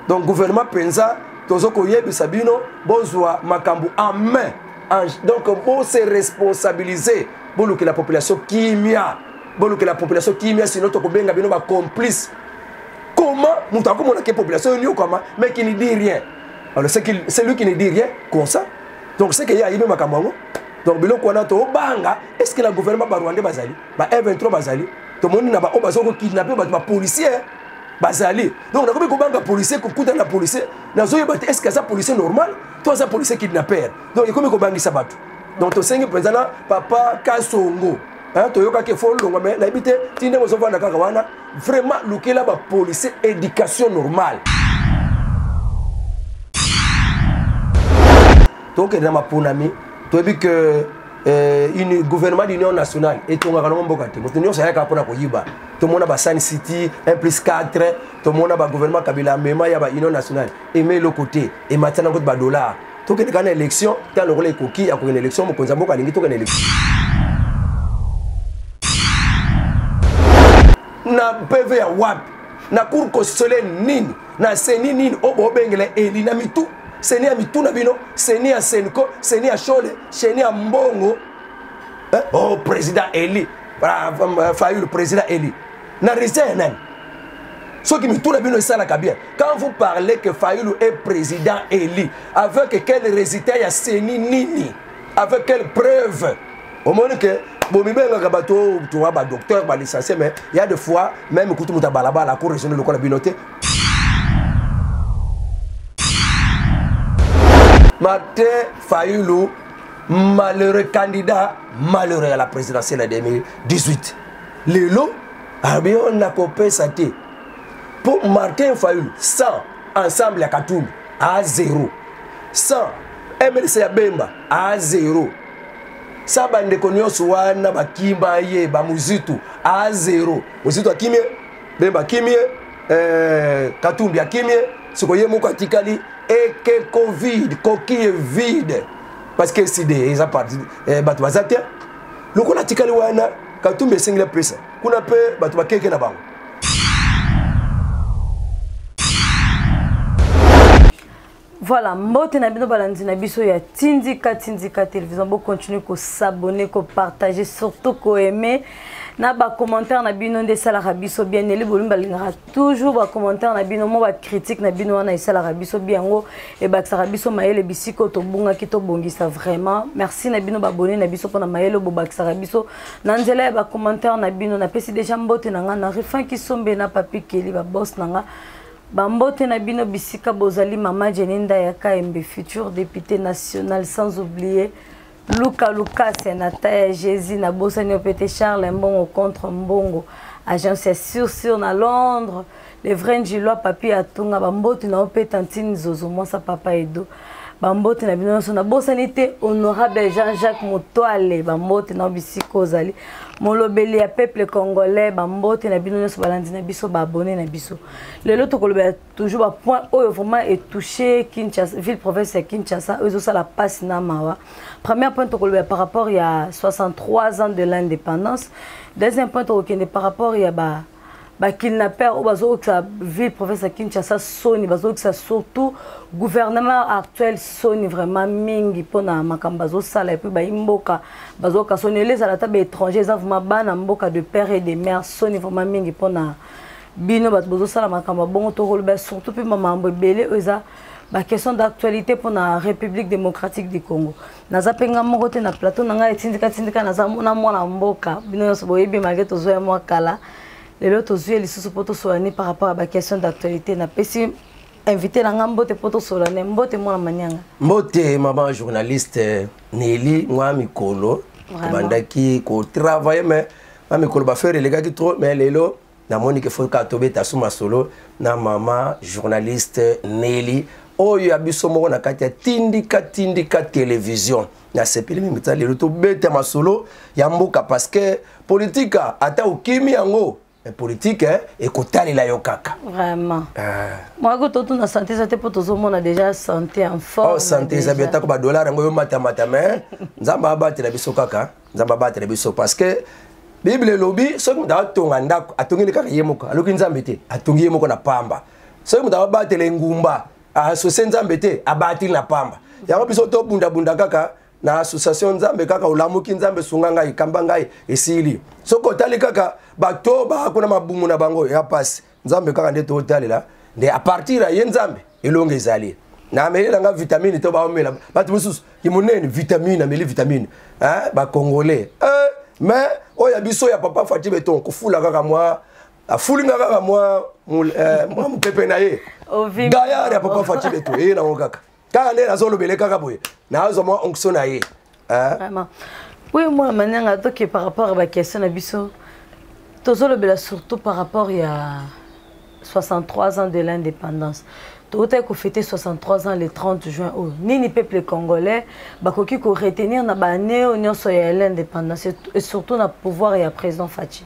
Donc gouvernement penza tozoko yebisa bino bozwa makambo en main. Donc bon se responsabiliser pour que la population kimia, pour que la population kimia sinon to benga bino ba complice. Comment mutako mona que population ni comment mais qui ne dit rien. Alors c'est lui qui ne dit rien comme ça. Donc c'est qu'il y a ibe makambo. Donc biloko wana to banga est-ce que le gouvernement ba Rwanda bazali ba M23 bazali to moni na ba obazoko kidnapper ba policier bazali. Donc on a ko banga policier ko kuta na policier na zo yeba est-ce que ça policier normal toi ça policier kidnapper. Donc il comme ko bangisa batu. Donc to sengi président papa Kasongo hein to yoka ke fo longa mais na bité tinde mo zo vanda kaka wana vraiment lukela ba policier éducation normale. Donc dans ma ponami tu as vu que une gouvernement d'union nationale et tout le monde a dit que nous tout le monde a San City 1+4 tout le monde a gouvernement Kabila mais il y a union nationale et mais le côté et maintenant on a $. Tout que une élection dans le rôle coquille à une élection mon konza mboka lingi to une élection na PV ya wap na cour constitutionnelle nini na seni nini obo bengele elina mitu seni ya mitu na bino seni ya Senko seni ya Chole seni ya Mbongo oh président Eli Fayulu président Eli na réserve nani ce qui me tourne bien ça la bien. Quand vous parlez que Fayulu est président Eli, avec quel résultat il y a Seni Nini, avec quelle preuve? Au moins que bon, tu vois, docteur, licencié, mais il y a des fois, même quand tu as balaba la cour régionale de la communauté. Martin Fayulu, malheureux candidat, malheureux à la présidentielle de 2018. Le lot, on a coupé sa tête. Pour Martin Fayulu, 100 ensemble à Katoum, à 0. 100 MLC à Bemba, à 0. Ça bande konyo suwana bakimba ye ba muzitu à 0. Muzitu akimie, Bemba kimie, Katumbi akimie, sikoye moko atikali et que Covid, coquille vide. Parce que c'est des ils parti batu bazate. Loko atikali wana Katumbi single pressa. Kuna pe batu bakeke na bango. Voilà, mbote na bino balandi na biso ya Tindika télévision, bo continuer ko s'abonner, ko partager, surtout ko aimer. Na ba commentaire na bino nde sala biso bien eli bolumba lingara toujours ba commentaire na bino mo ba critique na bino wana sala biso biango et ba sala biso maele bisiko to bunga ki to bongisa vraiment. Merci na bino ba abonner na biso pona maele bo ba sala biso na nzela ba commentaire na bino na pesi déjà mbote na nga na refin ki sombe na papi keli ba boss na nga. Bambote na bino bisika bozali mama Jeninda ya KMB futur député national sans oublier Luka sénateur ya Jésus na bosani opété Charles Mbongo contre Mbongo agence sur na Londres le vrai Njilwa papi atunga bambote na opété Tantine Zozo moi sa papa Edo bambote na bino na bosani te honorable Jean-Jacques Motoale bambote na bisika ozali molobeli ya peuple congolais bambote na bino nyonso balandi na biso ba abonné na biso lelo to koloba toujours ba point oyo vraiment est touché Kinshasa ville province ya Kinshasa ozo sala passe na mawa premier point to koloba par rapport il y a 63 ans de l'indépendance deuxième point to kende par rapport il y a ba kidnapper au bazo que sa ville province ya Kinshasa soni bazo que ça surtout gouvernement actuel soni vraiment mingi pona makamba zo sala et puis ba imboka bazo ka soni les à la table étrangers ça vraiment bana mboka de père et de mère soni vraiment mingi pona bino bazo sala makamba bongo to kolba surtout puis maman belé eza ba question d'actualité pour la République démocratique du Congo nazapenga moko te na plateau nanga etindika naza mona mwana mboka bino so boyebi malgré to zo moi kala les autres yeux les sous poto solani par rapport à la question d'actualité na pesi invité la ngambote poto solani mbote moi manyanga mbote maman journaliste Nelly moi mikolo bandaki ko travailler mais ma mikolo ba faire les gars qui trop mais lelo na monique faut ka tobeta suma solo na maman journaliste Nelly oyo abiso moko na kati ya Tindika télévision na sepeli mimita lelo to beta masolo ya mboka parce que politique ata ukimi yango politique et kotali la yokaka vraiment moi ko to na santé ça te poto zo mona déjà santé en forme oh santé ça beta ko ba dollar ngo mata mais nzamba batela biso kaka nzamba batela biso parce que bible lobby so da tonga ndako atongi kaka yemoka aloki nzambe te atongi yemoko na pamba soki moto abatela engumba asose nzambe te abatili na pamba yango biso tobundabunda kaka na association nzambe kaka olamuki nzambe sunga ngai kamba ngai esili soki otali kaka bato bakuna mabumu na bango ya pasi nzambe kaka nde totalela nde a partir ya ye nzambe elongo ezali na amelela nga vitamine to baomela bato mosusu imonene vitamine ameli vitamine bakongolais mais oyo ya biso ya papa Fati Beton kofula kaka mwa afulinga kaka mwa mopepe na ye gayar ya papa Fati Beton ye nango kaka kaka nde nazolobele kaka boye nazwa mwa onction na ye vraiment oui moi manianga toke par rapport à la question na biso tozolobela surtout par rapport à 63 ans de l'indépendance. Tout est qu'on fêtait 63 ans le 30 juin. Oh, ni peuple congolais, bakoki ko retenir na bané union soya l'indépendance et surtout na pouvoir et à président Fati.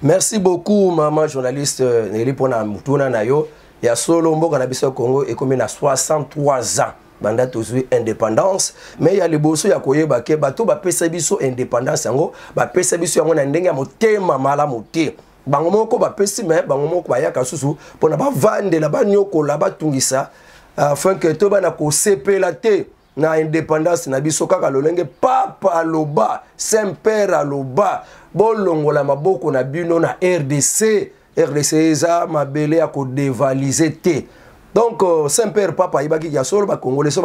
Merci beaucoup maman journaliste Nelly pona mutuna na yo ya solo mboka na biso Congo et comme na 63 ans. Banda tozui indépendance mais ya liboso ya koyeba ke bato ba pesa biso indépendance yango ba pesa biso yango na ndenge ya motema mala mote bango moko ba pesi mais bango moko ba yaka susu pona ba vandela ba nyokola ba tungisa afin que to bana ko sepela te na indépendance na biso kaka lolenge papa loba Saint-Père aloba bolongola maboko na bino na RDC eza mabele ya ko dévaliser te. Donc, Saint-Père, papa, il va dire que les Congolais sont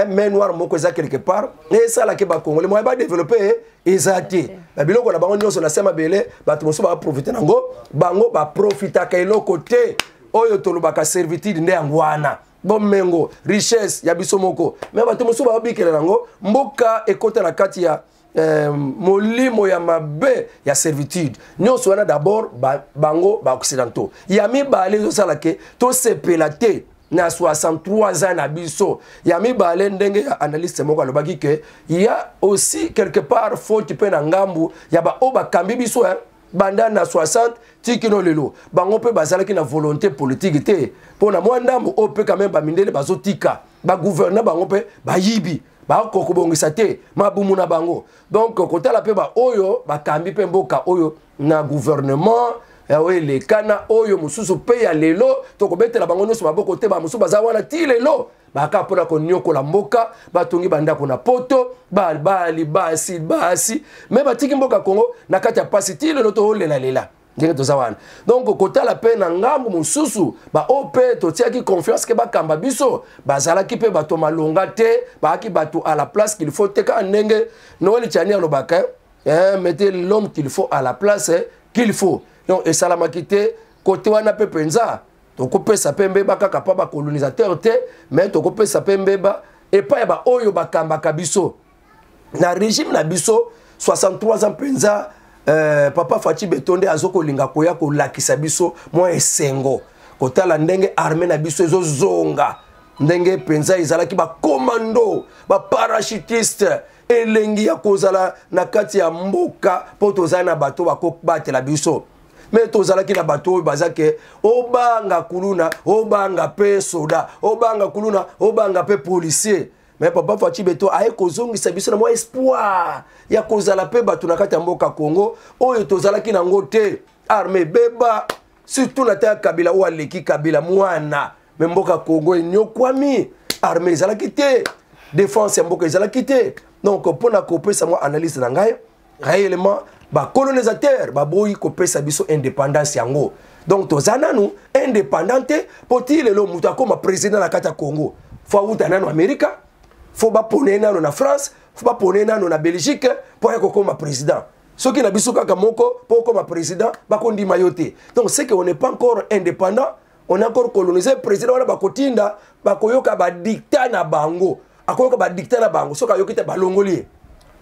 mais noir moko eza quelque part et ça là que les Congolais moi va développer ezati la biloko na bango nyonso na sema bele bato mosu ba profiter nango bango ba profita ka eloko te oyo tolobaka servitude nde ngwana bomengo richesse ya biso moko mais bato mosu ba bikela nango mboka ekota na kati ya molimo ya mabe ya servitude nyonso wana d'abord bango ba occidentaux ya mibale ezosala ke to sepela te na 63 ans na biso ya mibale ndenge ya analyste moko alobaki ke ya aussi quelque part faute pe na ngambu ya ba o bakambi biso banda na 60 tikino lelo bango pe bazalaki na volonté politique te pona mwa ndambo o pe quand même ba mindele bazotika ba gouverner bango pe bayibi ba kokobongisa te mabumu na bango donc kotala pe ba oyo bakambi pe mboka oyo na gouvernement oyo le kana oyo mususu pe ya lelo tokobetela bango nyonso maboko te ba mususu baza wana ti lelo baka pona ko nyokola mboka batongi bandako na poto bali basi me batiki mboka Congo na kati ya pasi ti lelo to lela ndenge toza wana donc kotala pe na ngambu mususu ba ope totiaki confiance ke bakamba biso bazalaki pe bato malonga te baaki bato à la place qu'il faut te ka ndenge Noël Tchani alobaka mettez l'homme qu'il faut à la place qu'il faut donc et salamaki te côté wana pe penza tokopesa pe mbeba kaka pa ba colonisateur te mais tokopesa pe mbeba et pa ba oyo bakambaka biso na régime na biso 63 ans penza papa Fati Beton nde azokolinga koya kolakisa biso mwa esengo kotala ndenge armée na biso ezozonga ndenge penza ezalaki ba commando ba parachutiste elengi ya kozala na kati ya mboka po tozala na bato bakobatela biso mais tozalaki na bato oyo bazake obanga kuluna obanga pe soda obanga kuluna obanga pe policier mais papa Fati Beton aye kozongisa biso na mwa espoir ya kozala pe bato na kati ya mboka Congo oyo tozalaki nango te armée beba surtout na ta Kabila ou aleki Kabila mwana mais mboka Congo enyokwami armée ezalaki te défense ya mboka ezalaki te donc pona kopesa mwa analyse na ngai réellement ba colonisateur ba boyi kopesa biso indépendance yango donc tozana nu indépendante poti lelo mutu akoma président na kati ya Congo fo uta nano Amerika fo ba pone nano na France fo ba pone nano na Belgique po ya kokoma président soki na biso kaka moko po koma président ba kondima yote donc c'est que on n'est pas encore indépendant on est encore colonisé président wana ba kotinda ba koyoka ba dictat na bango akoyoka ba dictat na bango soka yokite ba longoli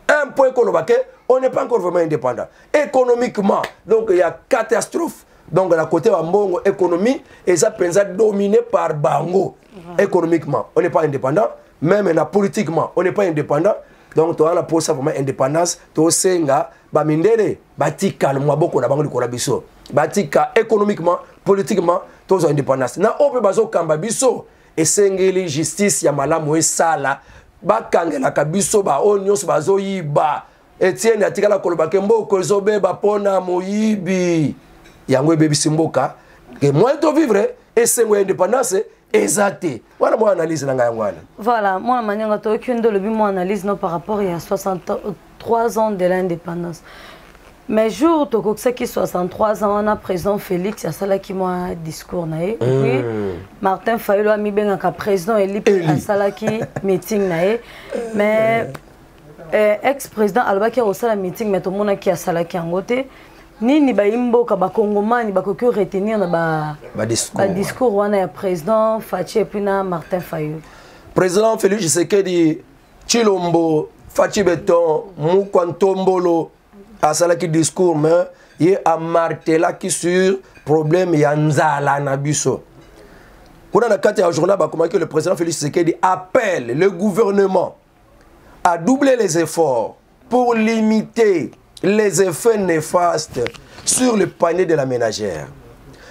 un point kolobake on n'est pas encore vraiment indépendant économiquement donc il y a catastrophe donc la côté wa mbongo économie et ça pensa dominé par bango économiquement on n'est pas indépendant même politiquement on n'est pas indépendant donc to ala pour ça vraiment indépendance to senga ba mindele batika mwa boko na bango likola biso batika économiquement politiquement to zo indépendance na ope bazo kamba biso esengeli justice ya malamu esala bakangela kabiso ba onyos bazo yiba Etienne atikala kolobake mboko ezobeba pona moyibi yango ebebisi mboka que moi to vivre esengo ya indépendance ezate wana mo analyse na ngai ngwana voilà moi la manière to kende le bi mo analyse no par rapport à 63 ans de l'indépendance mais jour to koksa ki 63 ans on a président Félix ya sala ki moi discours nae puis Martin Fayulu a mi benga ka président Eli a sala ki meeting nae mais ex-président Albaki a osala meeting mais to mona ki a sala ki angote nini ba imboka ba kongomani ba koki retenir na ba discours wana ya président Fachi et puis na Martin Fayulu président Félix Tshisekedi Chilombo Fachi Beton Mukwantombolo a sala ki discours mais il a martelé qui sur problème ya nzala na biso kuna na kati ya journal ba comment que le président Félix Tshisekedi appelle le gouvernement à doubler les efforts pour limiter les effets néfastes sur le panier de la ménagère.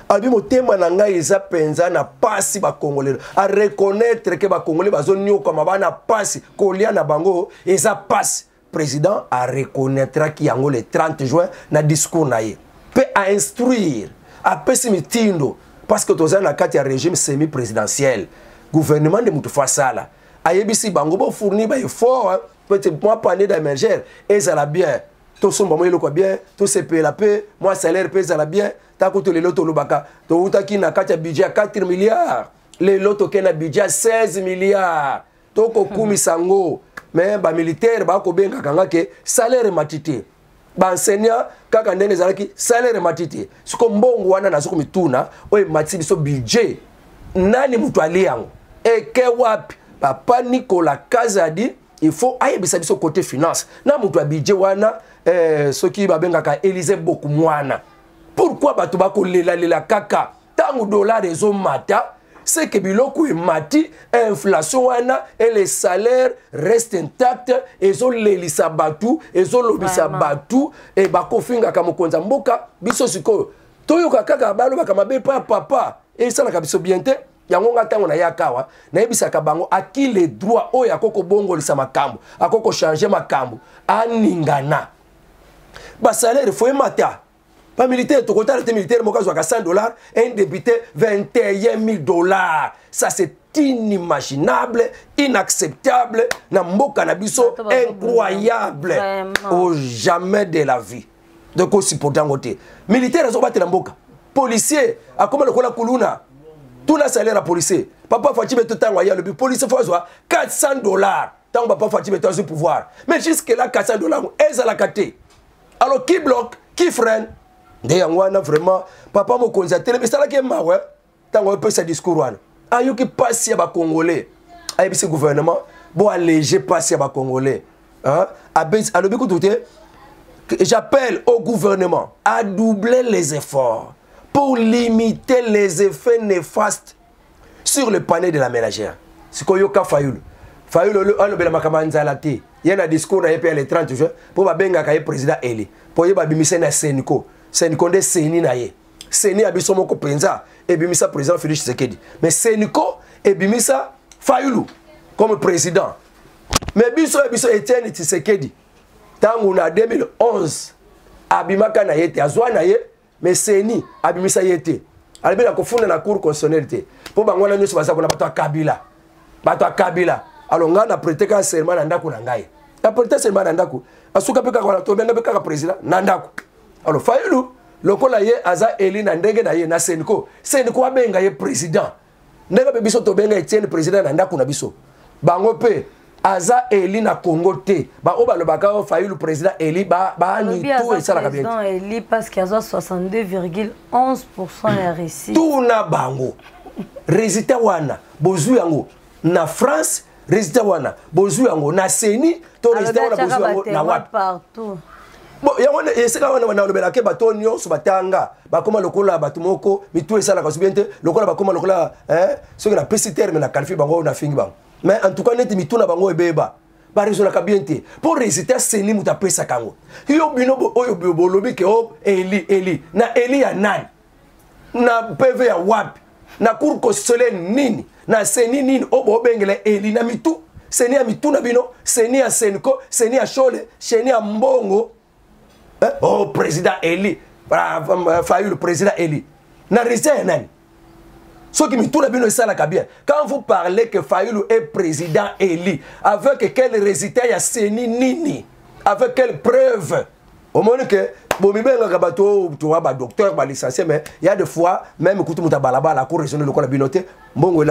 Albi motema na ngai eza penza na pasi ba Congolais à reconnaître que ba Congolais bazonio comme bana pasi kolia na bango eza pasi. Président a reconnaître qui yango le 30 juin na discours na ye. Peut à instruire à pessimitindo parce que toza na kati ya régime semi présidentiel. Gouvernement de mutu fasala. Ayebisi bango bo fournir ba effort peut-être moi panier d'émergère et ça la bien. Tout son bon quoi bien, tout se paye la paix, moi salaire paye ça la bien, t'as coûté les lotos lobaka, to utaki na katia budget 4 milliards, les lotos qui na budget 16 milliards, to ko kumi sango, mais ba militaire ba ko benga kanga ke salaire matité, ba enseignant kaka ndene zalaki salaire matité, siko mbongo wana na siko mituna, oye matisi so budget, nani mutu aliango, eke wapi, papa Nicolas Kazadi, il faut ayebisa biso côté finance, na mutu a budget wana, ce qui va bien Élysée beaucoup moins. Pourquoi batubako lela kaka tangu dollar des hommes mata c'est que biloko est mati inflation wana et les salaires restent intacts et zo lelisa batu et zo lobisa batu et bako finga kama konza mboka biso siko toyoka kaka balo bakamabe pa papa et ça la kabiso biente yango ngatango na yakawa na yebisa kabango aki les droits o ya koko bongo lisa makambo akoko changer makambo aningana. Bah salaire il faut un matin. Pas militaire, tout côté de militaire, mon cas soit $100, un député $21 000. Ça c'est inimaginable, inacceptable, na mboka na biso incroyable. Au jamais de la vie. Donc aussi pour dangote. Militaire ils ont battu la mboka. Policier, à comment le kola kuluna. Tout la salaire à policier. Papa Fatime tout temps le policier faut soit $400. Tant papa Fatime tout le pouvoir. Mais jusque là $400 est à la carte. Alors qui bloque, qui freine? D'ailleurs, vraiment, papa m'a constaté, mais c'est là qui est marre, tant qu'on peut ce discours. Ayo qui passe à bas Congolais, ayo ce gouvernement, bon alléger passe à bas Congolais. J'appelle au gouvernement à doubler les efforts pour limiter les effets néfastes sur le panier de la ménagère. C'est quoi Yoka Fayulu? Fayulu, on a makamanzalati. Il y a un discours le 30 juin pour benga kaye président Eli. Pour y bimisa na Seniko. Seniko de Seni na ye. Seni abiso moko penza et bimisa président Félix Tshisekedi. Mais Seniko et bimisa Fayulu comme président. Mais biso Etienne Tshisekedi. Tangu na 2011 abimaka na yete azwa na ye mais Seni abimisa yete. Alibela kofunda na cour constitutionnelle. Pour bangwana nyuso baza ko na bato Kabila. Bato Kabila. Alors on a prêté un serment à Ndaku Nangaye. A prêté un serment à Ndaku. Asuka peka kwa tobe na peka président Nandaku. Alors Fayulu lokola ye aza Eli na ndenge na ye na Seniko. Seniko abenga ye président. Ndenge be biso to benga Etienne président na Ndaku na biso. Bango pe aza Eli na Congo te. Ba oba lo baka Fayulu président Eli ba ni tout et ça la bien. Président Eli parce qu'il y a 62,11% ya réussite. Tout na bango. Résultat wana bozu yango na France. Résultat wana bozu yango na Seni to résultat wana bozu yango na wapi partout. Bon yawone esika wana lobela ke bato nyonso batanga bakoma lokola bato moko mitu esala ka subiente lokola bakoma lokola soki na pesi terme na qualifier bango na fingi bango mais en tout cas neti mitu na bango ebeba ba résultat ka biente pour résultat Seni muta pesa kango yo bino oyo bolobi ke Eli na Eli ya nani na PV ya wapi na cour constitutionnelle nini na Seni nini obo bengele Eli na mitu Seni ya mitu na bino Seni ya Senko Seni ya Shole Seni ya Mbongo oh président Eli Fayulu président Eli na résultat ya nani Ce qui me tourne bien, c'est ça bien. Quand vous parlez que Fayulu est président élu, avec quel résultat il y a Seni Nini, avec quelle preuve? Au moins que, bon, mais tu vois, docteur, licencié, mais il y a des fois, même quand tu as la cour régionale, le binoté, bon,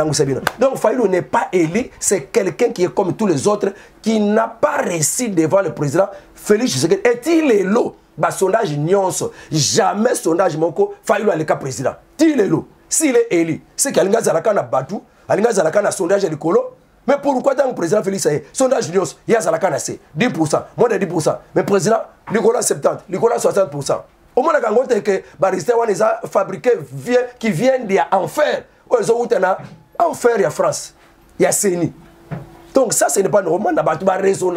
donc Fayulu n'est pas élu, c'est quelqu'un qui est comme tous les autres, qui n'a pas réussi devant le président Félix Tshisekedi. Est-il élo? Sondage nyonso, jamais sondage moko, Fayulu est le cas président. Est-il élo? S'il est élu, c'est qu'il y a un batou, il y a un sondage de colo. Mais pourquoi tant que le président Félix Tshisekedi, sondage news, il y a un 10%, moins de 10%. Mais le président, Nicolas 70%, Nicolas 60%. Au moins, quand on dit que les a fabriqués qui viennent d'enfer. Ils ont enfer, il y a France, il y a Seni. Donc ça, ce n'est pas normal. Il y a raison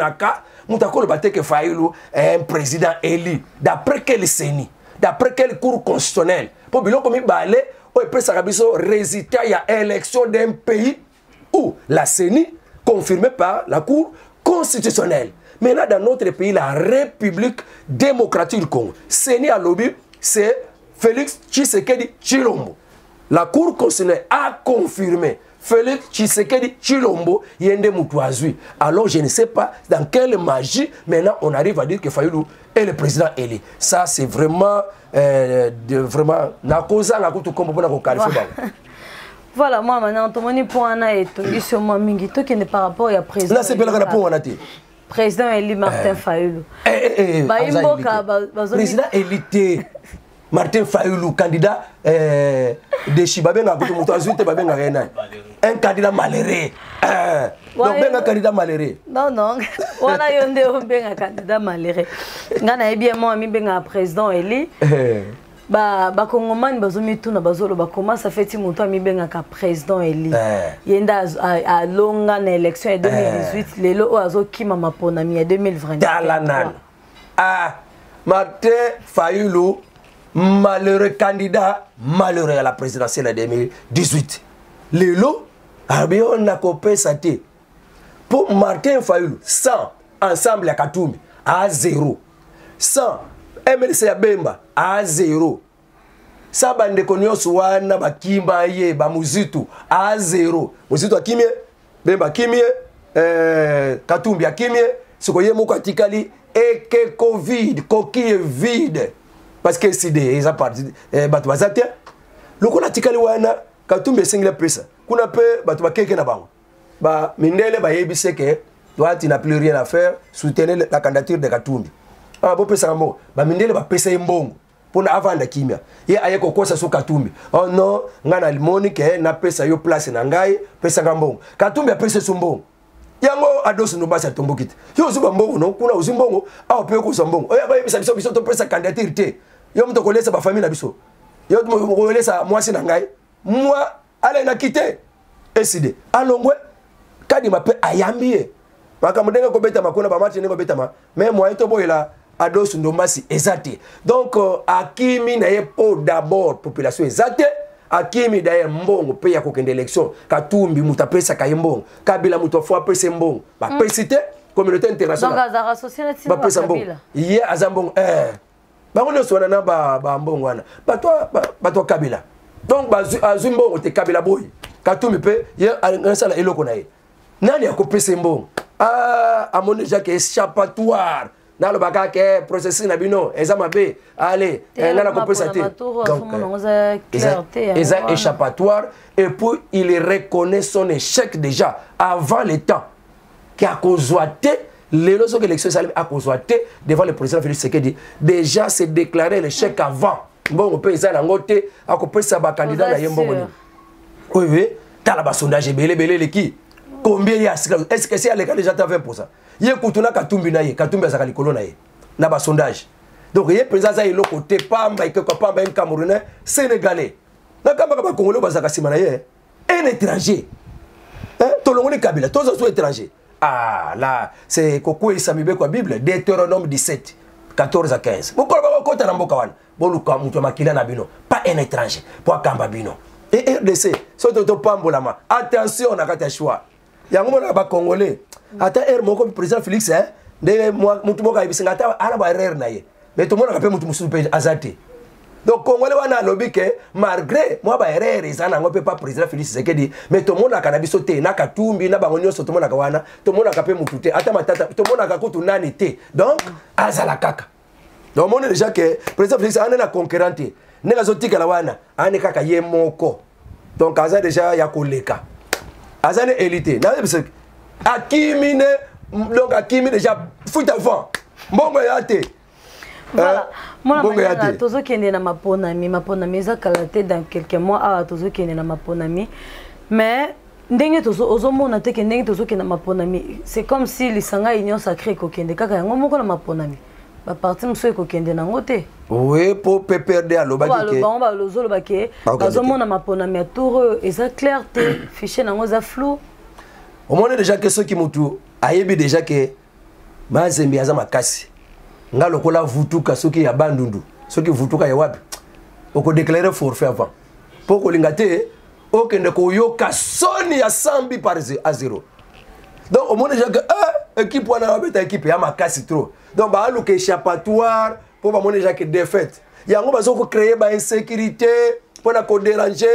que Fayulu est un président élu. D'après quel Seni? D'après quel cours constitutionnel? Pour bien comme il balait, il peut s'arranger résultat il y a élection d'un pays où la CENI, confirmée par la Cour constitutionnelle. Maintenant, dans notre pays, la République démocratique du Congo, CENI à lobby, c'est Félix Tshisekedi Tshilombo. La Cour constitutionnelle a confirmé Félix Tshisekedi Tshilombo Yende Mutuazui. Alors, je ne sais pas dans quelle magie, maintenant, on arrive à dire que Fayulu est le président élu. Ça, c'est vraiment... vraiment... Voilà, moi maintenant, tout le monde pour un et tout sur moi mingi tout qui n'est par rapport à président. Là c'est bien le rapport on a dit. Président Eli Martin Fayulu. Président Eli Martin Fayulu candidat de Chibabe na kutu mutu azuite babe nga rena. Un candidat malheureux. Donc ben un candidat malheureux. Non non. Voilà yonde on ben un candidat malheureux. Ngana e bien moi mi ben un président Eli. Bakongomani bazomituna bazolo bakoma ça fait timoto ami bengaka président Eli yenda a longa na élection en 2018 lelo o azokima mapona mi en 2023 Dalanan Martin Fayulu malheureux candidat malheureux à la présidentielle en 2018 lelo abio na kopé saté pour Martin Fayulu 100 ensemble à Katumbi à 0 100 MLC Bemba à 0. Sabande konyosu wana bakimba ye ba muzitu à 0. Muzitu akimie, Bemba akimie, Katumbi akimie, sokoye moko atikali et que Covid, coquille vide. Parce que c'est des ils a parti batu bazate. Loko atikali wana Katumbi single pesa. Kuna pe batu bakeke na bango. Ba mindele ba yebise ke doit il n'a plus rien à faire, soutenir la candidature de Katumbi. Bo pesa ngo ba mindele ba pesa imbongo pour avant de kimia ye aye kokosa so Katumbi oh non ngana limoni ke na pesa yo place na ngai pesa ngambongo Katumbi a pesa sumbongo yango adosu no basa tombokite yo zuba mbongo no kuna uzimbongo a pe ko sombongo oya ba bisa biso to pesa candidature te yo mto kolesa ba famille na biso yo mto kolesa mwasi na ngai moi ale na kite eside alongwe kadi mape ayambie makamudenga ko beta makuna ba mati ngo beta ma mais moi to boyela Ados Ndombasi ezate. Donc Akimi na yepo d'abord population ezate. Akimi d'ailleurs mbongo pe ya kokende élection. Katumbi mutapesa kayembongo. Kabila mutofwa pesa mbongo. Ba pesite communauté internationale. Donc azara société ba pesa mbongo. Ye azambongo ba ngono sona na ba mbongo wana. Ba to Kabila. Donc ba azumbongo te Kabila boy. Katumbi pe ye ansala eloko na ye. Nani akopesa mbongo? Amone Jacques échappatoire. Dans le bagage processus na bino ezama be allez nana kopesa te donc ils ont échappatoire et puis il reconnaît son échec déjà avant le temps qui a causé les lois que l'élection a causé devant le président Félix Tshisekedi déjà c'est déclaré l'échec avant bon on peut ça langote a kopesa ba candidat na yembo oui oui t'as la sondage belé qui combien il y a est-ce que c'est à l'égal déjà 20%. Il y a Katumbi na ye, Katumbi azaka likolo na ye. Na ba sondage. Donc il y a président za ilo côté pamba que pamba un Camerounais sénégalais. Na kamba ba Congolais bazaka sima na ye. Un étranger. Hein? Tolongoni Kabila, tous autres étrangers. Ah là, c'est Koko Isamibe kwa Bible, Deutéronome 17, 14 à 15. Pourquoi ba kota na mboka wana? Boluka mutu makila na bino, pas un étranger. Pour kamba bino. Et RDC, soto pambolama. Attention na kata choix. Yango mona ba Congolais. Ata moko président Félix hein de moi mutu moka ibisanga ata ala ba erreur na ye mais tout le monde rappelle mutu musu pe azate donc congolais wana alobi ke malgré moi ba erreur ezana ngo pe pas président Félix Tshisekedi mais to mona kana biso te na katumbi na bango nyonso to mona ka wana to mona ka pe mutu te ata matata to mona ka kutu nani te donc azala kaka donc on déjà que président Félix ana na conquérant te ne gazo tikala wana ane kaka ye moko donc aza déjà ya koleka aza ne élité na biso akimine donc akimi déjà foot avant mbongo ya te voilà moi la tozo kende na maponami eza kala te dans quelques mois awa tozo kende na maponami mais ndenge tozo ozomona te ke ndenge tozo kende na maponami c'est comme si lisanga union sacrée ko kende kaka yango moko na maponami ba parti muso ko kende nango te oui pour PPRD alobaki ke ba lozolo ba ke ozomona maponami ya tour eza clair te fichier nango za flou au moins déjà que ceux qui mutu ayebi déjà que mazembe aza makasi nga lokola vutuka soki ya bandundu soki vutuka ya wapi oko déclarer forfait avant pour kolinga te okende koyoka soni ya 100 par 0 donc au moins déjà que équipe wana beta équipe ya makasi trop donc ba aluka échappatoire pour ba déjà que défaite yango bazoko créer ba insécurité pour na ko déranger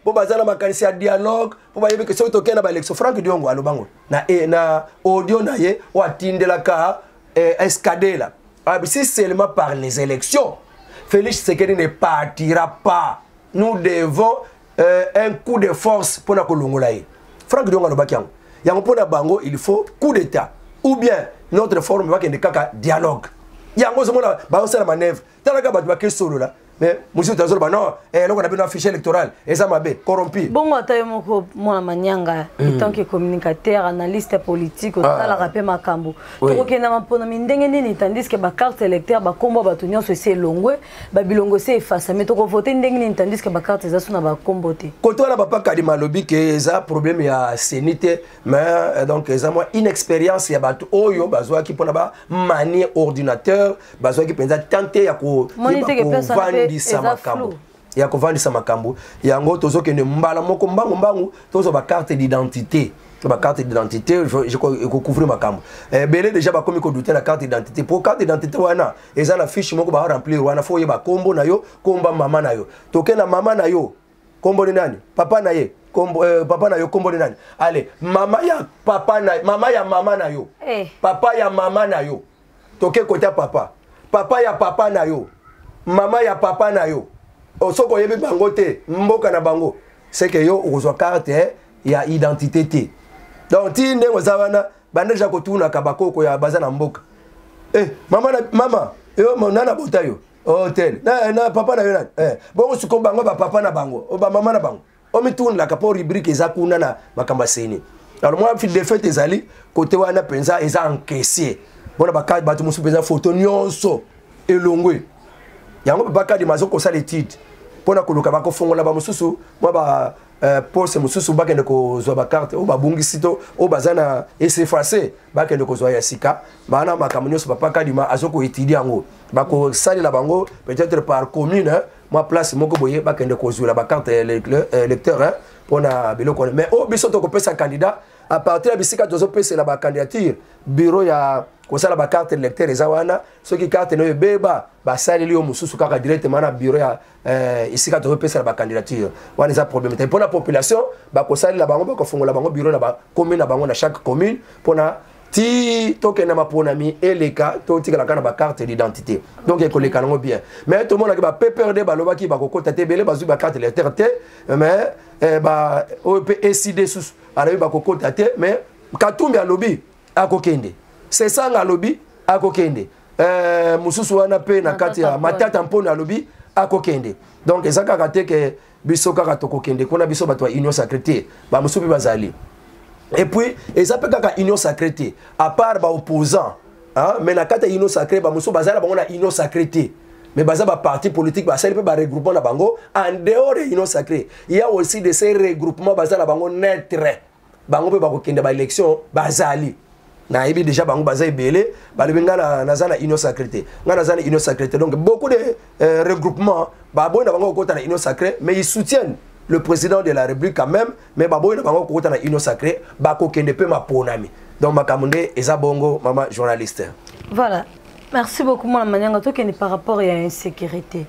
pour bazana makanisi ya dialogue pour ba yebe que soki tokena ba élection Franck Diongo alobango na audio na ye o atindela ka escader là. Si seulement par les élections, Félix Tshisekedi ne partira pas. Nous devons un coup de force pour la Kolongolaï. Franck Diongo Nobakiang. Pour la Bango, il faut coup d'état. Ou bien notre forme va qu'il y ait dialogue. Il y a un manœuvre. Tant que solo là. Mais monsieur Tazol non, là on a bien un fichier électoral et ça m'a bien corrompu. Bon ataye moko mona manyanga étant que communicateur, analyste politique au la rappel makambo. To ke na mapona mindenge nini tandis que ba carte électeur ba kombo ba tunyo so c'est longwe, ba bilongo c'est efface mais to ko voter ndenge nini tandis que ba carte za suna ba kombo te. Koto na papa Kadima lobi que ça problème ya sénité mais donc ça moi inexpérience ya ba oyo bazwa ki pona ba manier ordinateur, bazwa ki penza tenter ya ko ya kovandisa makambo yango tozo kende mbala moko mbangu tozo ba carte d'identité je couvrir makambo belé déjà ba komi ko douter la carte d'identité pour carte d'identité wana eza na fiche moko ba remplir wana fo yeba kombo na yo komba mama na yo tokena mama na yo kombo ni nani papa na ye kombo papa na yo kombo ni nani allez mama ya papa na mama ya mama na yo papa ya mama na yo toke kota papa ya papa na yo mama ya papa na yo osoko yebi bango te mboka na bango c'est que yo ozwa carte ya identité te donc ti ndenge ozawana bande ja kotuna kabakoko ya bazana mboka mama yo nana bota yo hotel na papa na yo na bongo suko bango ba papa na bango ba mama na bango o mituna la kapo rubrique eza kuna na makamba seni alors moi fil de fête ezali côté wana penza eza encaissé bona ba carte batu musu penza photo nyonso elongwe yango baka di mazo ko sala étude pona koluka bako fongola ba mususu moi ba pose mususu bakende ko zwa ba carte o babungi sito o bazana effacer bakende ko zwa ya sika bana makamunyo so papa kadima azoko étudier yango bako sala la bango peut-être par commune moi place moko boye bakende ko zwa ba carte électeur pona biloko mais o biso to ko pesa candidat à partir de bisika tozo pesa la ba candidature bureau ya kosala ba carte électeur ezawana soki carte no beba ba sali liyo mususu kaka directement na bureau ya isika to pesa ba candidature wana za problème te pour la population ba kosali la bango ba ko fongola bango bureau na ba commune na bango na chaque commune pona ti toke na maponami eleka to tika la ba carte d'identité donc ekoleka nango bien mais tout le monde ba PPRD ba loba ki ba kokota te belé ba zu ba carte électeur te mais ba OP SID sous ala ba kokota te mais Katumbi alobi akokende c'est ça na lobby akokende mususu wana pe na kati ya matata mpona na lobby akokende donc ezaka kate ke biso kaka tokokende kona biso bato ya union sacrée ba musubi bazali et puis ezaka kaka union sacrée à part ba opposant hein mais na kati ya union sacrée ba musubi bazala bango na union sacrée mais baza ba parti politique ba sali pe ba regroupement na bango en dehors de union sacrée il y a aussi de ces regroupements bazala bango naître bango pe ba kokende ba élection bazali na ibi déjà bango baza ebele balibinga na zana union sacrée ngana zana union sacrée donc beaucoup de regroupements ba boy na bango kota na union sacrée mais ils soutiennent le président de la République quand même mais ba boy na bango kota na union sacrée ba ko kende pe maponami donc makamunde eza bongo mama journaliste. Voilà, merci beaucoup mon manianga to kende par rapport à insécurité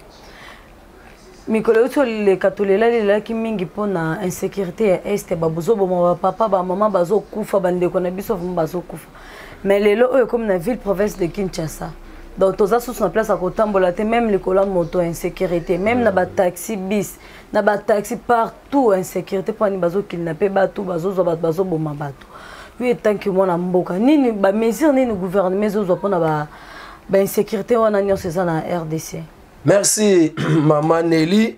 mikolo oyo le katolela lela ki mingi pona insécurité ya este babuzo boma papa ba maman bazo kufa bandeko na biso vuma bazo kufa mais lelo oyo comme na ville province de Kinshasa donc toza sous na place à kotambola te même l'école moto insécurité même na ba taxi bis na ba taxi partout insécurité poni bazo kidnapper bato bazo boma bato oui tant que mon mboka nini ba mesure nini gouvernement zo pona ba insécurité wana nyonso eza na RDC. Merci, Maman Nelly.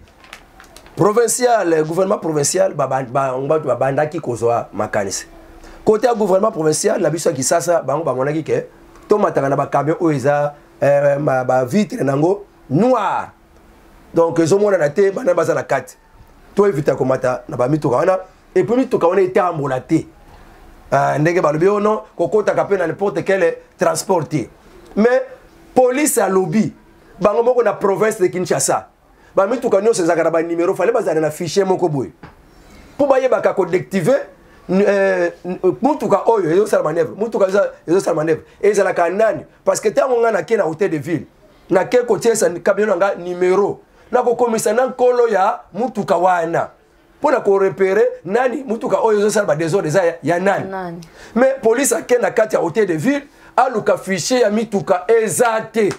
Provincial, gouvernement provincial, on va qui kozwa makanis. Côté gouvernement provincial, la biso qui sasa, bango bamonaki ke, to matanga ba camion oeza, ba vitre nango noir. Donc zo mona na te, bana baza na 4. To éviter komata na ba mituka wana, et puis mituka wana était ambulaté. Ndenge ba lobi ono, kokota kapé na n'importe quel transporté. Mais police à lobby bango moko na province de Kinshasa ba mituka nyonso ezaka na ba numéro fallait bazana na fichier moko boy pour ba yeba ka connectiver mutuka oyo ezo sala manœuvre mutuka ezo sala manœuvre ezala ka nani parce que tango nga na ke na hôtel de ville na ke côté sa camion nga numéro na ko komisa na nkolo ya mutuka wana pona ko repérer nani mutuka oyo ezo sala ba désordre ya nani mais police a ke na kati ya hôtel de ville aluka fichier ya mituka ezate.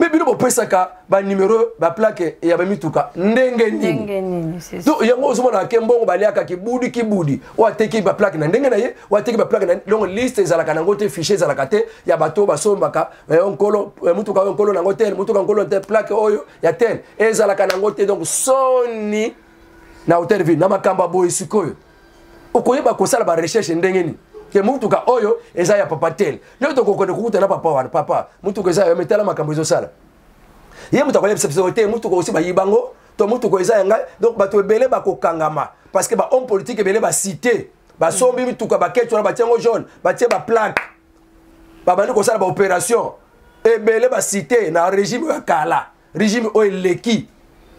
Mais bino bopesaka ba numéro ba plaque ya ba mituka ndenge nini c'est ça. Donc yango ozoma na kembongo baliaka kibudi wa teki ba plaque na ndenge na ye wa teki ba plaque na donc liste ezalaka nango te fichier ezalaka te ya bato basombaka onkolo mutuka onkolo nango tel mutuka onkolo tel plaque oyo ya tel ezalaka nango te donc soni na hôtel ville na makamba boy sikoyo okoyeba kosala ba recherche ndenge nini ke mutuka oyo eza ya papa tel leo to kokone kukuta na papa wana papa mutuka eza ya metala makambo ezo sala ye mutuka ya psychologie mutuka aussi ba yibango to mutuka eza yanga donc bato ebele bakokangama parce que ba homme politique ebele ba cité ba sombi mutuka ba ketu na ba tiango jaune ba tie ba plaque ba bandi ko sala ba opération ebele ba cité na régime ya kala régime o eleki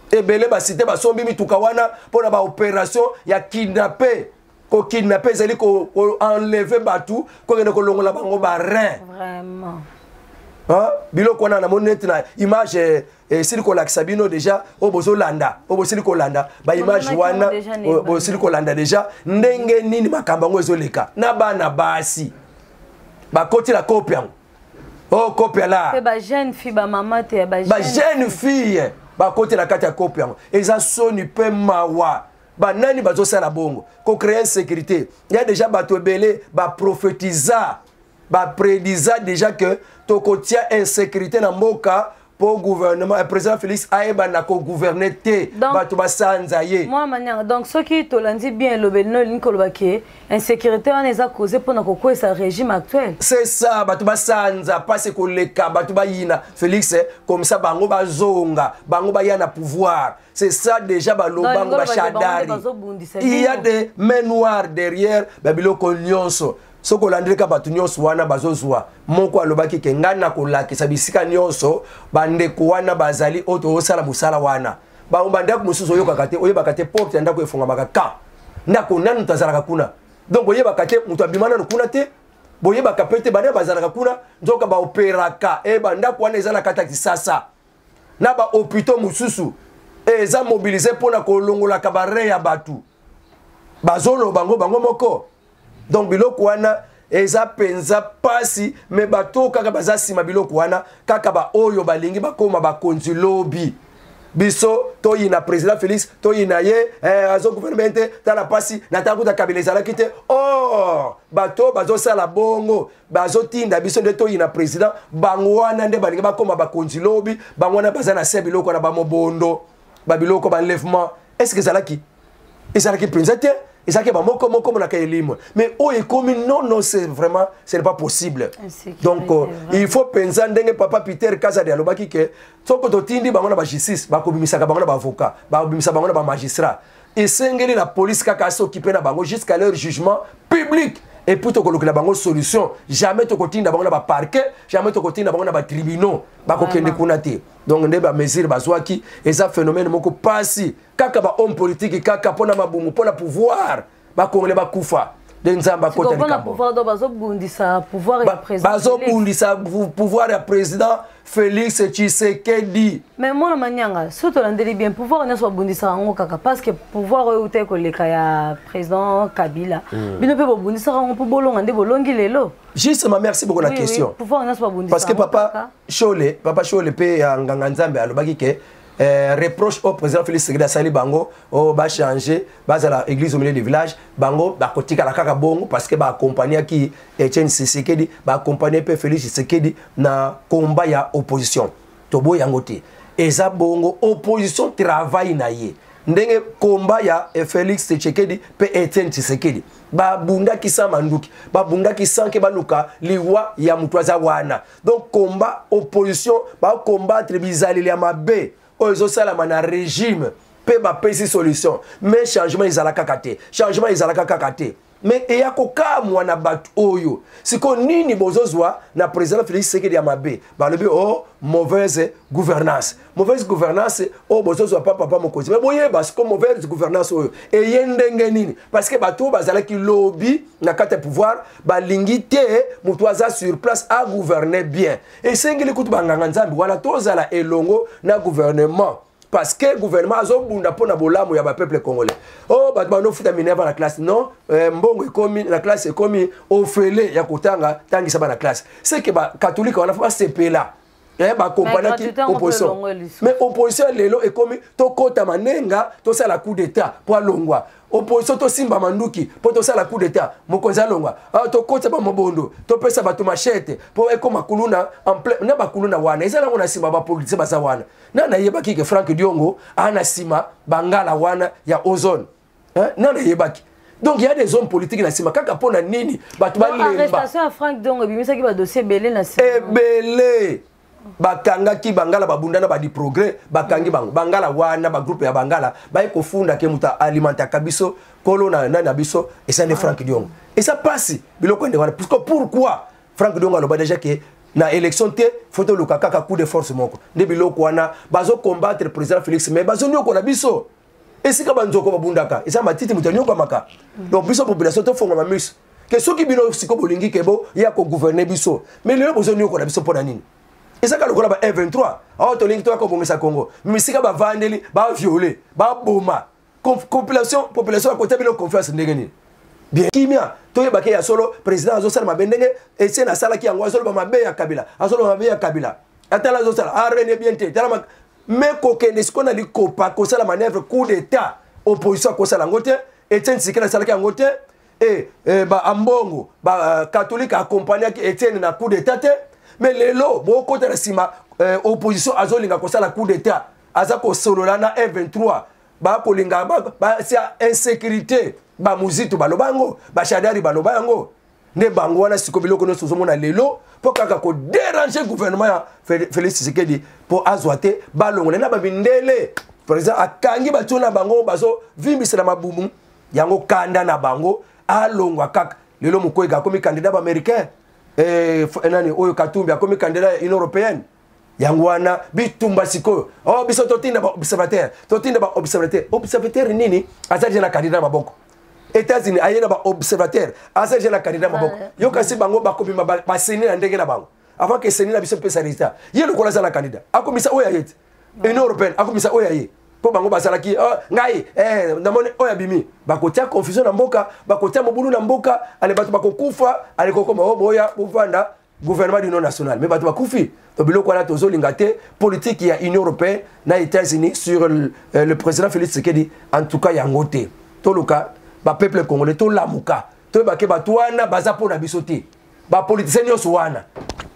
ebele ba cité ba sombi mutuka wana pona ba opération ya kidnapper ko kidnapper zeli ko enlever batu ko ngene ko longola bango ba rein vraiment biloko wana na monete na image siliko la Sabino déjà obozo landa siliko landa ba image wana siliko landa déjà ndenge nini makamba ngo ezoleka na bana basi ba koti la copia copia la ba jeune fille ba maman te ba jeune fille ba koti la kati ya copia eza soni pe mawa ba nani bazo sala bongo ko créer sécurité il y a déjà bato belé ba prophétisa ba prédisa déjà que tokotia insécurité na mboka pour gouvernement et président Félix Aeba na ko gouverner té bato ba sanzaye moi manière donc ce qui tolandi bien le belno linkolobaki insécurité on eza causé pour na ko sa régime actuel c'est ça bato ba sanza parce que le ka bato ba yina Félix comme ça bango ba zonga bango ba yana pouvoir c'est ça déjà ba lobango ba chadari il y a des mains noires derrière babiloko nyonso soko landreka batu nyonso wana bazozwa moko alobaki ke ngana kolakisa bisika nyonso bandeko wana bazali oto osala musala wana bandako mususu oyokaka te oyebaka te porte ya ndako efungwamaka ka ndako nanu tazalaka kuna donc oyebaka te mutu abimana no kuna te boyebaka pe te bana bazalaka kuna nzoka baoperaka bandako wana eza na kata kisasa na bahôpitaux mususu eza mobilisé mpona kolongolaka bare ya batu bazoloba bango moko. Donc biloko wana eza penza pasi me bato kaka baza sima biloko wana kaka ba oyo balingi bakoma bakonzi lobby biso to yina président Félix to yina ye azo gouvernement tala pasi na takuta kabila ezalaki te bato bazo sala bongo bazo tinda biso nde to yina président bango wana nde balingi bakoma bakonzi lobby bango wana baza na se biloko na bamobondo babiloko banlèvement est-ce que ezalaki penza te et ça qui va moko na kaelimo mais oh et comme non c'est vraiment ce n'est pas possible donc il faut penser ndenge papa Peter Kazadi alobaki ke soko totindi bango na ba justice ba kobimisaka bango na ba avocat ba kobimisaka bango na ba magistrat et sengeli la police kaka s'occuper na bango jusqu'à leur jugement public et puis to kolokela bango solution jamais to kotinda bango na ba parquet jamais to kotinda bango na ba tribunaux ba kokende kuna te donc nde ba mesure bazwaki et ça phénomène moko pasi kaka ba homme politique kaka pona mabumu pona pouvoir ba kongole ba kufa de nzamba kota likambo pouvoir do bazo bundisa pouvoir ya président bazo bundisa pouvoir ya président Félix Tshisekedi. Mais moi, je suis bien pouvoir parce que pouvoir le président Kabila. Justement, merci beaucoup la question. Parce que Papa Chole P. Nganganzambe alobaki ke reproche au président Félix Tshisekedi Sali Bango au ba changer base à l'église au milieu du village Bango ba kotika la kaka bongo parce que ba accompagner qui Etienne Tshisekedi ba accompagner P. Félix Tshisekedi na combat ya opposition tobo yangote eza bongo opposition travail na ye ndenge combat ya Félix Tshisekedi pe Etienne Tshisekedi ba bunda kisa manduki ba bunda kisanke baluka liwa ya mutwaza wana donc combat opposition ba combattre bizali ya mabe ozo sala mana régime pe ba pesi solution mais changement izalaka kate changement izalaka kakate mais eya kokamwa na batu oyo siko nini bozozwa na président Félix Tshisekedi ya mabe balobi oh mauvaise gouvernance oh bozozwa papa mokozi mais boye parce que mauvaise gouvernance oyo eyendenge nini parce que batu bazalaki lobby na kate pouvoir balingi te mutu aza sur place à gouverner bien et sengeli kutu banganga nzambi wana tozala elongo na gouvernement parce que le gouvernement a zobunda pona bolamu ya ba peuple congolais. Oh ba no futa minerva la classe non mbongo ekomi la classe ekomi ofele ya kotanga tangisa ba na classe. C'est que ba catholique on a fait CPLA. Ba compagnie qui opposition. Mais opposition lelo ekomi to kota manenga to sala coup d'état pour longwa. Opposition to simba manduki pour to sala coup d'état mokonza longwa. Ah to kota ba mobondo to pesa ba to machete pour ekoma kuluna en plein na ba kuluna wana. Ezala ngona simba ba politique ba wana. Nana yebaki ke Frank Diongo ana sima bangala wana ya ozone. Nana yebaki. Donc il y a des hommes politiques na sima kaka pona nini batu ba lemba. Arrestation à Frank Diongo bimisa ki ba dossier belé na sima. Belé. Bakanga ki bangala babundana ba di progrès bakangi bangala wana ba groupe ya bangala ba ekofunda ke muta alimenta kabiso kolona na biso et ça ne Frank Diongo. Et ça passe biloko ndé wana pourquoi Frank Diongo aloba déjà que na élection te photo luka kaka coup de force moko nde biloko wana bazo combattre président Félix mais bazo nyoko na biso esika banzoko babundaka eza matiti mutanyo kwa maka donc biso population to fonga mamis que soki bino siko bolingi kebo ya ko gouverner biso mais le besoin nyoko na biso pona nini ezaka lokola ba M23 aho to lingi to ko bongisa Congo misika ba vandeli ba violer ba boma population à côté bino confiance ndenge nini bien kimia to yebake ya solo président azosala mabendenge et c'est na sala ki yango azolo ba mabe ya Kabila azolo mabe ya Kabila atala azosala arene bien te tala mais kokende sikona likopa ko sala manœuvre coup d'état opposition ko sala ngote Etienne Tshisekedi sala ki ngote et ba ambongo ba catholique accompagner ki Etienne na coup d'état te mais lelo beaucoup de sima opposition azolinga ko sala coup d'état azako solola na M23 ba kolinga ba sia insécurité ba muzitu balobango ba shadari balobango ne bango wana siko biloko no sozomona lelo po kaka ko déranger gouvernement ya Félix Tshisekedi po azwate balongo na ba bindele président akangi batuna bango bazo vimbisa na mabumu yango kanda na bango alongwa kaka lelo mukwega komi candidat ba américain nani oyo Katumbi akomi candidat Union européenne yango wana bitumba sikoyo oh biso totinda ba observateur nini azaje na candidat maboko États-Unis ayena ba observateur azaje na candidat maboko yo kasi bango bakomi ba seni na ndenge na bango avant que seni na biso pesa résultat yelo kola za na candidat akomisa oya yete Union européenne akomisa oya ye po bango bazalaki ngai namoni oya bimi bakotia confusion na mboka bakotia mobulu na mboka ale bato bakokufa ale kokoma boya buvanda gouvernement d'union nationale mais bato bakufi to biloko wana tozolinga te politique ya Union européenne na États-Unis sur le président Félix Tshisekedi en tout cas yango te to luka ba peuple congolais to lamuka to bake bato wana baza pona biso te ba politiciens nyonso wana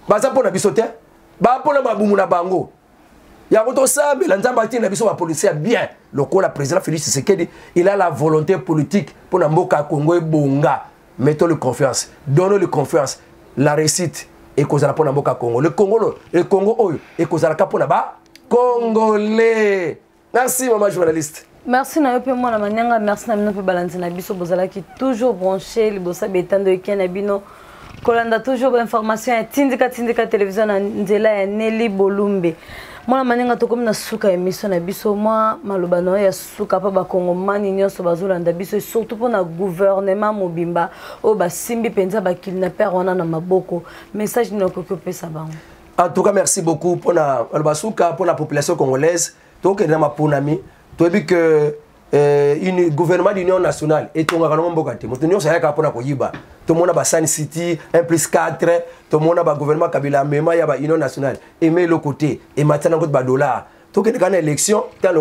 baza pona biso te ba pona mabumu na bango ya moto sabe la nzamba tina biso ba policier bien lokola président Félix Tshisekedi il a la volonté politique pour na mboka Congo ebonga mettons-le confiance donnons-le confiance la réussite et kozala pour na mboka Congo le Congo oyo et kozala ka pour na ba congolais. Merci maman journaliste. Merci na yope mwana manyanga merci na minope balanzi na biso bozala ki toujours branché libosa betando ekena bino kolanda toujours information ya tindika télévision na nzela ya Nelly Bolumbe. Mwana manyanga tokomi na suka émission na biso moi malobano ya suka pa bakongomani nyonso bazolanda biso surtout pour na gouvernement mobimba o basimbi penza ba kidnapper wana na maboko message ni okopesa bango. En tout cas, merci beaucoup pour la population congolaise. Donc, il y a ma ponami. Tu as dit que le gouvernement de l'Union nationale est un grand nombre de gens. Nous savons qu'il tout le monde a San City, 1+4, tout le monde a gouvernement Kabila, mais il y a l'Union nationale. Et mais le côté, et maintenant, il y a des dollars. Donc, il y a une élection, il y a une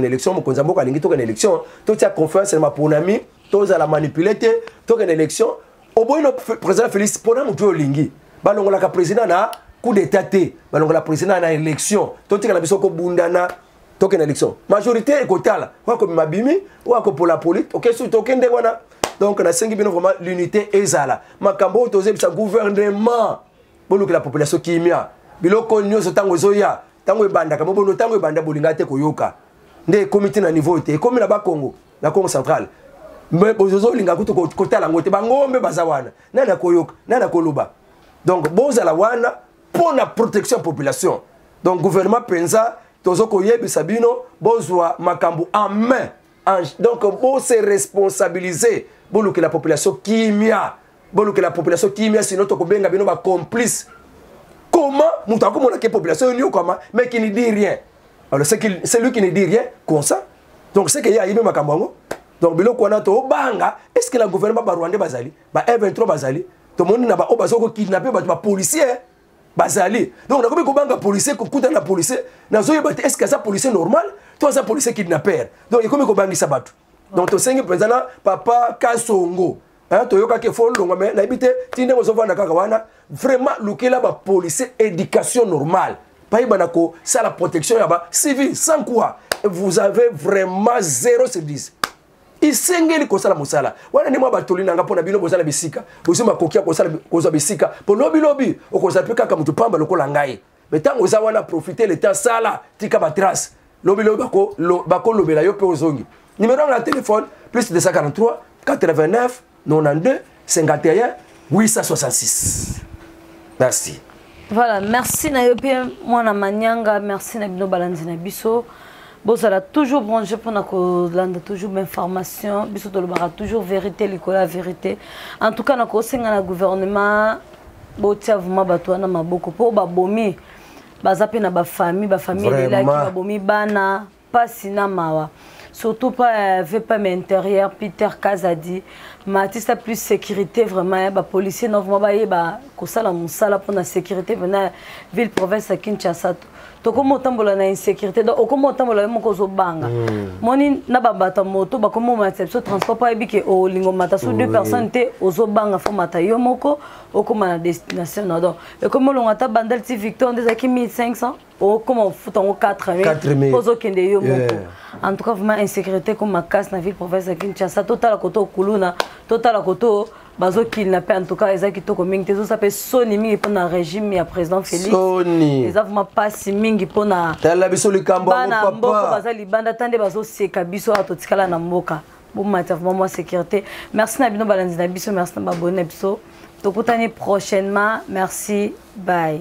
élection, il y a une élection, il y a confiance dans ma ponami, il y a la manipulé, il y a une élection. Au bout du président Félix, pour nous, il y a le président coup d'état la président na élection to tika na biso ko bundana to ke na élection majorité ekotala wa ko mabimi wa ko pour la politique OK sur to kende wana donc na sengi bino vraiment l'unité ezala makambo to zebisa gouvernement bolu que la population kimia biloko nyoso tango zoya tango ebanda kamo bono tango ebanda bolinga te koyoka nde comité na niveau te comme na ba Congo central mais bozozo linga kuto kotala ngote bangombe bazawana nana koyoka nana koluba donc bozala wana pour la protection de la population. Donc, le gouvernement pensa, Tozoko Yebi Sabino, Bozwa Makambu en main. Donc, pour se responsabiliser, pour que la population kimia, sinon, Tokobenga Bino va complice. Comment, Moutako Monake population, mais qui ne dit rien. Alors, c'est lui qui ne dit rien, comme ça. Donc, c'est qu'il y a Yébi Makambango. Donc, Bilo Kwanato, Banga, est-ce que le gouvernement Barwande Bazali, F23 Bazali, tout le monde n'a pas kidnappé, policier. Bazali. Donc, on a comme un policier, on a un policier, est-ce que c'est un policier normal? Toi, c'est un policier kidnappeur. Donc, il y a comme un sabat. Donc, tu sais que papa Kasongo, tu as que faut mais l'habité, tu n'es pas vraiment, le policier éducation normale. Pas ça la protection civile, sans quoi vous avez vraiment 0 sur 10. Isengeli kosala musala wana ni mwa batolina nga pona bino bozala bisika bozima kokia kosala bisika po lobi okozala pe kaka mutu pamba lokola ngai mais tango oza wana profiter le temps sala tika ba trace lobi bako lobela yo pe ozongi numéro na téléphone plus 243 89 92 51 866. Merci. Voilà, merci na yo pe mwana manyanga, merci na bino balanzi na biso. Bon, ça a toujours branché pour nous, toujours d'informations, biso tolobara toujours vérité, la vérité. En tout cas, na ko senga na gouvernement, botia vraiment batwana maboko pour babomi, bazape na ba famille de là qui babomi bana, pas sinamawa. Surtout pas VPM intérieur, Peter Kazadi, Matista plus sécurité vraiment, ba policier non vraiment ba kosala musala pour la sécurité venant ville province à Kinshasa. Tokomo tambola na insécurité donc okomo tambola mo kozo banga moni na babata moto bakomo matepso transport pa ebike o lingo mata sur deux personnes te ozo banga fo mata yo moko okoma na destination na donc et comme longa ta bandel ti Victor des aki 1500 o comment futango 4000 ozo kende yo moko en tout cas vraiment insécurité comme ma casse na ville province à Kinshasa total koto kuluna total koto bazo kidnappé en tout cas les qui toko mingi tezo s'appelle Sony mingi pour na régime ya président Félix Sony les avons pas si mingi pour na tala biso likambo papa bana baza libanda tande bazo seka biso atotikala na mboka bon matin vraiment sécurité merci na bino balanzi na biso merci na babone biso tokutani prochainement merci bye.